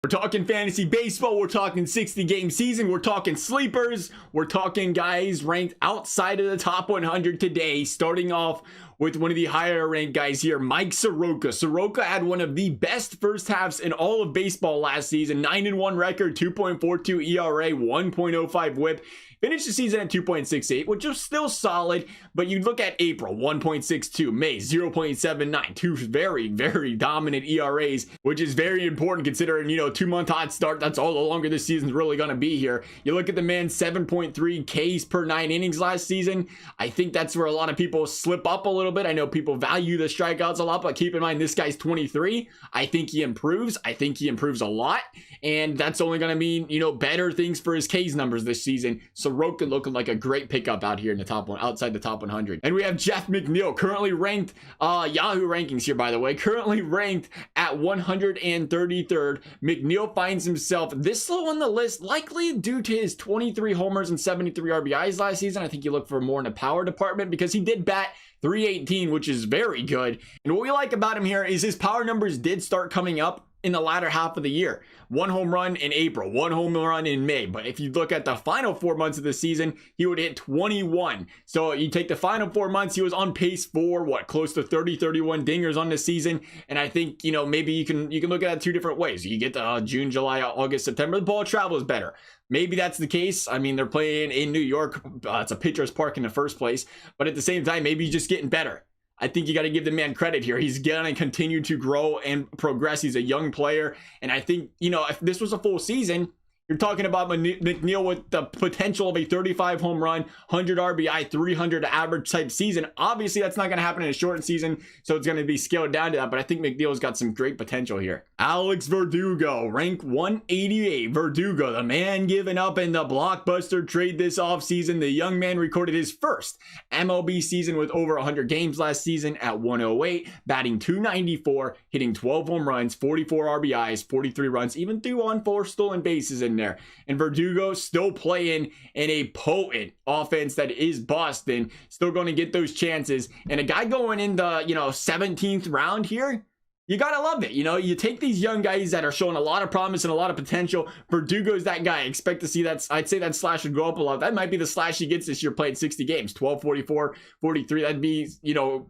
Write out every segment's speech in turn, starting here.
We're talking fantasy baseball, we're talking 60-game season, we're talking sleepers, we're talking guys ranked outside of the top 100 today, starting off with one of the higher ranked guys here, Mike Soroka. Soroka had one of the best first halves in all of baseball last season, 9-1 record, 2.42 ERA, 1.05 whip. Finished the season at 2.68, which is still solid, but you look at April, 1.62, May, 0.79, two very, very dominant ERAs, which is very important considering, 2-month hot start. That's all the longer this season's really going to be here. You look at the man, 7.3 Ks per 9 innings last season. I think that's where a lot of people slip up a little bit. I know people value the strikeouts a lot, but keep in mind, this guy's 23. I think he improves. I think he improves a lot, and that's only going to mean, better things for his Ks numbers this season. Soroka looking like a great pickup out here in the top one, outside the top 100. And we have Jeff McNeil, currently ranked, Yahoo rankings here, by the way, currently ranked at 133rd. McNeil finds himself this low on the list, likely due to his 23 homers and 73 RBIs last season. I think you look for more in the power department because he did bat 318, which is very good. And what we like about him here is his power numbers did start coming up in the latter half of the year. 1 home run in April, 1 home run in May. But if you look at the final 4 months of the season, he would hit 21. So you take the final 4 months, he was on pace for close to 30-31 dingers on the season. And I think, maybe you can look at it 2 different ways. You get the June, July, August, September, the ball travel is better. Maybe that's the case. I mean, they're playing in New York. It's a pitcher's park in the first place. But at the same time, maybe he's just getting better. I think you got to give the man credit here. He's going to continue to grow and progress. He's a young player. And I think, if this was a full season, you're talking about McNeil with the potential of a 35 home run, 100 RBI, 300 average type season. Obviously, that's not going to happen in a shortened season, so it's going to be scaled down to that. But I think McNeil's got some great potential here. Alex Verdugo, rank 188. Verdugo, the man giving up in the blockbuster trade this offseason. The young man recorded his first MLB season with over 100 games last season at 108, batting 294, hitting 12 home runs, 44 RBIs, 43 runs, even threw on 4 stolen bases in there. And Verdugo still playing in a potent offense that is Boston, still going to get those chances. And a guy going in the 17th round here, you gotta love it. You take these young guys that are showing a lot of promise and a lot of potential. Verdugo's that guy. I expect to see that. I'd say that slash would go up a lot. That might be the slash he gets this year playing 60 games, 12, 44, 43. That'd be,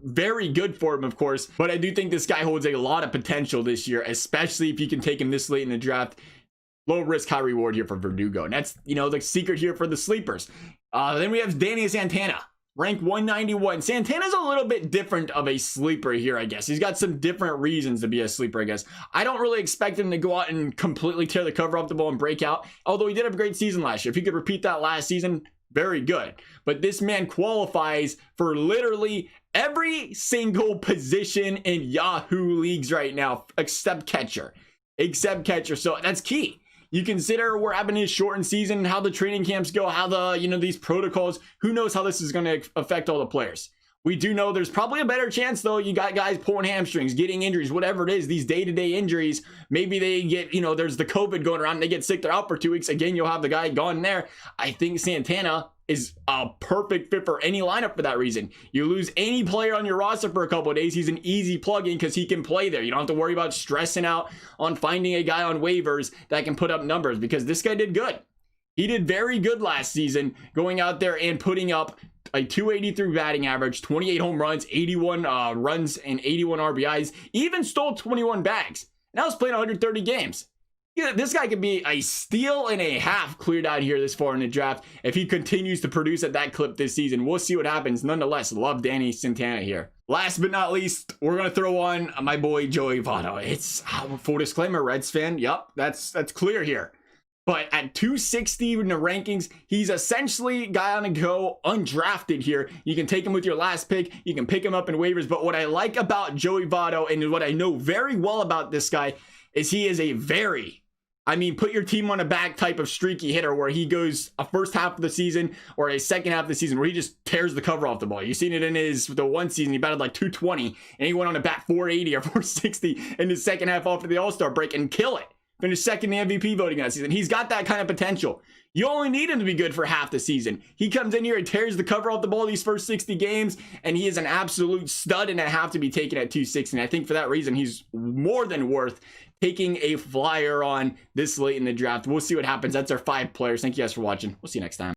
very good for him, of course. But I do think this guy holds a lot of potential this year, especially if you can take him this late in the draft. Low risk, high reward here for Verdugo. And that's, the secret here for the sleepers. Then we have Danny Santana, rank 191. Santana's a little bit different of a sleeper here, I guess. He's got some different reasons to be a sleeper, I guess. I don't really expect him to go out and completely tear the cover off the ball and break out, although he did have a great season last year. If he could repeat that last season, very good. But this man qualifies for literally every single position in Yahoo leagues right now, except catcher. So that's key. You consider we're having a shortened season, how the training camps go, how the, these protocols, who knows how this is going to affect all the players. We do know there's probably a better chance, though. You got guys pulling hamstrings, getting injuries, whatever it is, these day-to-day injuries. Maybe they get, there's the COVID going around and they get sick, they're out for 2 weeks. Again, you'll have the guy gone there. I think Santana is a perfect fit for any lineup for that reason. You lose any player on your roster for a couple of days, he's an easy plug-in because he can play there. You don't have to worry about stressing out on finding a guy on waivers that can put up numbers, because this guy did good. He did very good last season, going out there and putting up a 283 batting average, 28 home runs, 81 runs, and 81 RBIs. Even stole 21 bags. And I was playing 130 games. This guy could be a steal and a half cleared out here this far in the draft if he continues to produce at that clip this season. We'll see what happens. Nonetheless, love Danny Santana here. Last but not least, we're going to throw on my boy Joey Votto. It's full disclaimer, Reds fan. Yep, that's clear here. But at 260 in the rankings, he's essentially guy on a go, undrafted here. You can take him with your last pick. You can pick him up in waivers. But what I like about Joey Votto, and what I know very well about this guy, is he is a put your team on a back type of streaky hitter where he goes a first half of the season or a second half of the season where he just tears the cover off the ball. You've seen it in the one season. He batted like 220 and he went on to bat 480 or 460 in his second half off of the All-Star break and kill it. Finished second in the MVP voting that season. He's got that kind of potential. You only need him to be good for half the season. He comes in here and tears the cover off the ball these first 60 games, and he is an absolute stud and a half to be taken at 260. And I think for that reason, he's more than worth taking a flyer on this late in the draft. We'll see what happens. That's our 5 players. Thank you guys for watching. We'll see you next time.